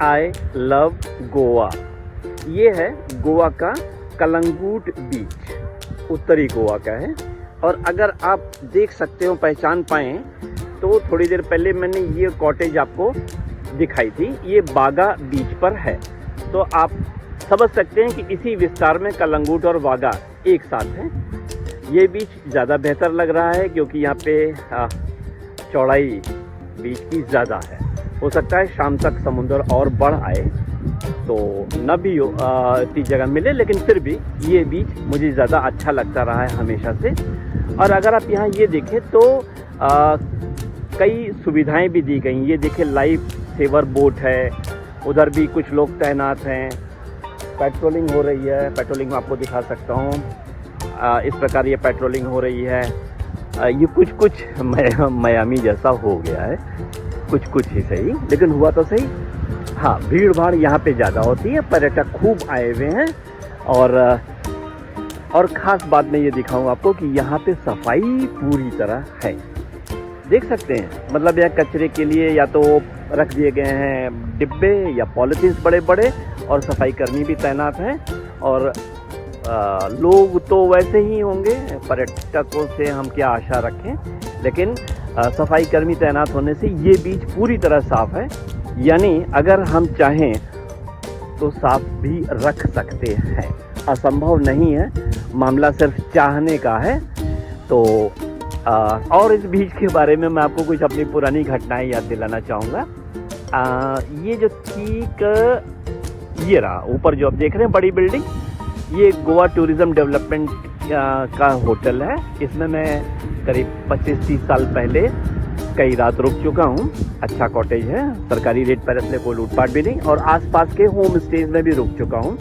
I love Goa. ये है गोवा का कलंगूट बीच, उत्तरी गोवा का है। और अगर आप देख सकते हो, पहचान पाएँ तो थोड़ी देर पहले मैंने ये कॉटेज आपको दिखाई थी, ये बागा बीच पर है। तो आप समझ सकते हैं कि इसी विस्तार में कलंगूट और बागा एक साथ हैं। ये बीच ज़्यादा बेहतर लग रहा है क्योंकि यहाँ पे चौड़ाई बीच की ज़्यादा है। हो सकता है शाम तक समुंदर और बढ़ आए तो न भी इतनी जगह मिले, लेकिन फिर भी ये बीच मुझे ज़्यादा अच्छा लगता रहा है हमेशा से। और अगर आप यहाँ ये देखें तो कई सुविधाएं भी दी गई। ये देखिए लाइफ सेवर बोट है, उधर भी कुछ लोग तैनात हैं, पेट्रोलिंग हो रही है। पेट्रोलिंग मैं आपको दिखा सकता हूँ, इस प्रकार ये पेट्रोलिंग हो रही है। ये कुछ मियामी जैसा हो गया है, कुछ ही सही, लेकिन हुआ तो सही। हाँ, भीड़ भाड़ यहाँ पे ज़्यादा होती है, पर्यटक खूब आए हुए हैं। और ख़ास बात मैं ये दिखाऊँ आपको कि यहाँ पे सफाई पूरी तरह है, देख सकते हैं। मतलब यह कचरे के लिए या तो रख दिए गए हैं डिब्बे या पॉलिथीन्स बड़े बड़े, और सफाई कर्मी भी तैनात हैं। और लोग तो वैसे ही होंगे, पर्यटकों से हम क्या आशा रखें, लेकिन सफाई कर्मी तैनात होने से ये बीच पूरी तरह साफ़ है। यानी अगर हम चाहें तो साफ भी रख सकते हैं, असंभव नहीं है, मामला सिर्फ चाहने का है। तो और इस बीच के बारे में मैं आपको कुछ अपनी पुरानी घटनाएं याद दिलाना चाहूँगा। ये जो ठीक ये रहा ऊपर जो आप देख रहे हैं बड़ी बिल्डिंग, ये गोवा टूरिज़्म डेवलपमेंट का होटल है। इसमें मैं करीब 25-30 साल पहले कई रात रुक चुका हूँ। अच्छा कॉटेज है, सरकारी रेट पर, इसलिए कोई लूटपाट भी नहीं। और आसपास के होम स्टेज में भी रुक चुका हूँ।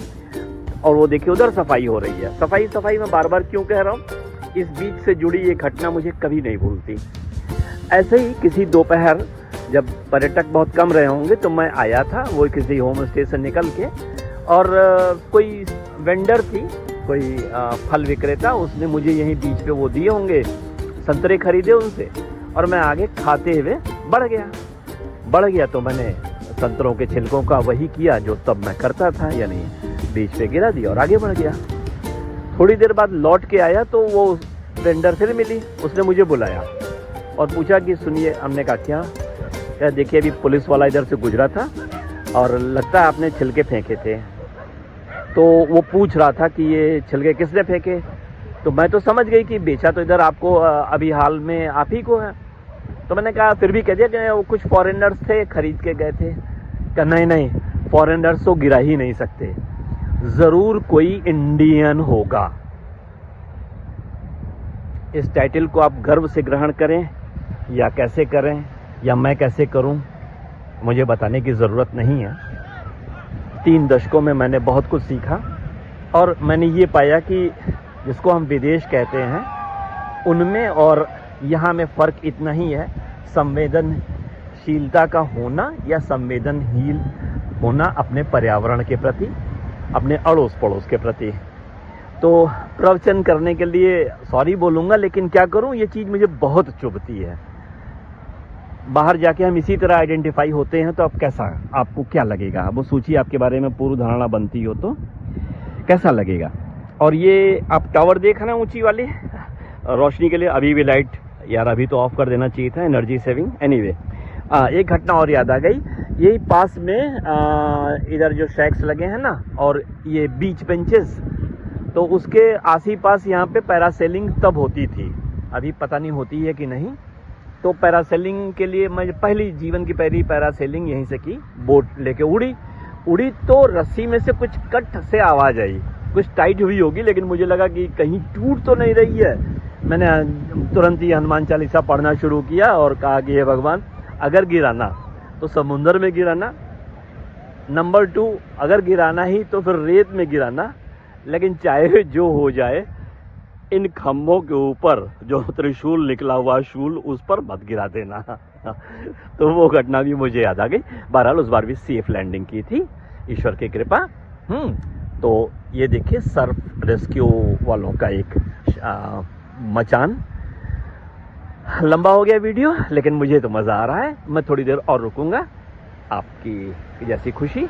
और वो देखिए उधर सफाई हो रही है। सफाई मैं बार बार क्यों कह रहा हूँ, इस बीच से जुड़ी ये घटना मुझे कभी नहीं भूलती। ऐसे ही किसी दोपहर जब पर्यटक बहुत कम रहे होंगे तो मैं आया था, वो किसी होम स्टे से निकल के, और कोई वेंडर थी, कोई फल विक्रेता, उसने मुझे यहीं बीच पे वो दिए होंगे, संतरे खरीदे उनसे, और मैं आगे खाते हुए बढ़ गया। तो मैंने संतरों के छिलकों का वही किया जो तब मैं करता था, यानी बीच पे गिरा दिया और आगे बढ़ गया। थोड़ी देर बाद लौट के आया तो वो वेंडर फिर मिली, उसने मुझे बुलाया और पूछा कि सुनिए। हमने कहा क्या? देखिए अभी पुलिस वाला इधर से गुजरा था और लगता है आपने छिलके फेंके थे। तो वो पूछ रहा था कि ये छिलके किसने फेंके। तो मैं तो समझ गई कि बेचा तो इधर आपको अभी हाल में आप ही को है। तो मैंने कहा फिर भी कह दिया कि वो कुछ फॉरेनर्स थे, खरीद के गए थे। कहा नहीं, फॉरेनर्स तो गिरा ही नहीं सकते, ज़रूर कोई इंडियन होगा। इस टाइटल को आप गर्व से ग्रहण करें या कैसे करें, या मैं कैसे करूं, मुझे बताने की ज़रूरत नहीं है। 3 दशकों में मैंने बहुत कुछ सीखा और मैंने ये पाया कि जिसको हम विदेश कहते हैं उनमें और यहाँ में फ़र्क इतना ही है, संवेदनशीलता का होना या संवेदनहीन होना अपने पर्यावरण के प्रति, अपने अड़ोस पड़ोस के प्रति। तो प्रवचन करने के लिए सॉरी बोलूँगा, लेकिन क्या करूँ, ये चीज़ मुझे बहुत चुभती है। बाहर जाके हम इसी तरह आइडेंटिफाई होते हैं तो अब कैसा, आपको क्या लगेगा? वो सोचिए, आपके बारे में पूर्व धारणा बनती हो तो कैसा लगेगा। और ये आप टावर देख रहे हैं ऊंची वाली, रोशनी के लिए अभी भी लाइट, यार अभी तो ऑफ कर देना चाहिए था, एनर्जी सेविंग। एनीवे, एक घटना और याद आ गई। यही पास में इधर जो शैक्स लगे हैं ना, और ये बीच बेंचेस, तो उसके आस ही पास यहाँ पे पैरासेलिंग तब होती थी, अभी पता नहीं होती है कि नहीं। तो पैरासेलिंग के लिए मैं जीवन की पहली पैरासेलिंग यहीं से की। बोट लेके उड़ी तो रस्सी में से कुछ कट से आवाज़ आई, कुछ टाइट हुई होगी, लेकिन मुझे लगा कि कहीं टूट तो नहीं रही है। मैंने तुरंत ही हनुमान चालीसा पढ़ना शुरू किया और कहा कि हे भगवान, अगर गिराना तो समुंदर में गिराना, नंबर 2 अगर गिराना ही तो फिर रेत में गिराना, लेकिन चाहे जो हो जाए इन खम्भों के ऊपर जो त्रिशूल निकला हुआ शूल, उस पर मत गिरा देना। तो वो घटना भी मुझे याद आ गई। बहरहाल उस बार भी सेफ लैंडिंग की थी, ईश्वर की कृपा। तो ये देखिए सर्फ रेस्क्यू वालों का एक मचान। लंबा हो गया वीडियो, लेकिन मुझे तो मज़ा आ रहा है। मैं थोड़ी देर और रुकूंगा आपकी जैसी खुशी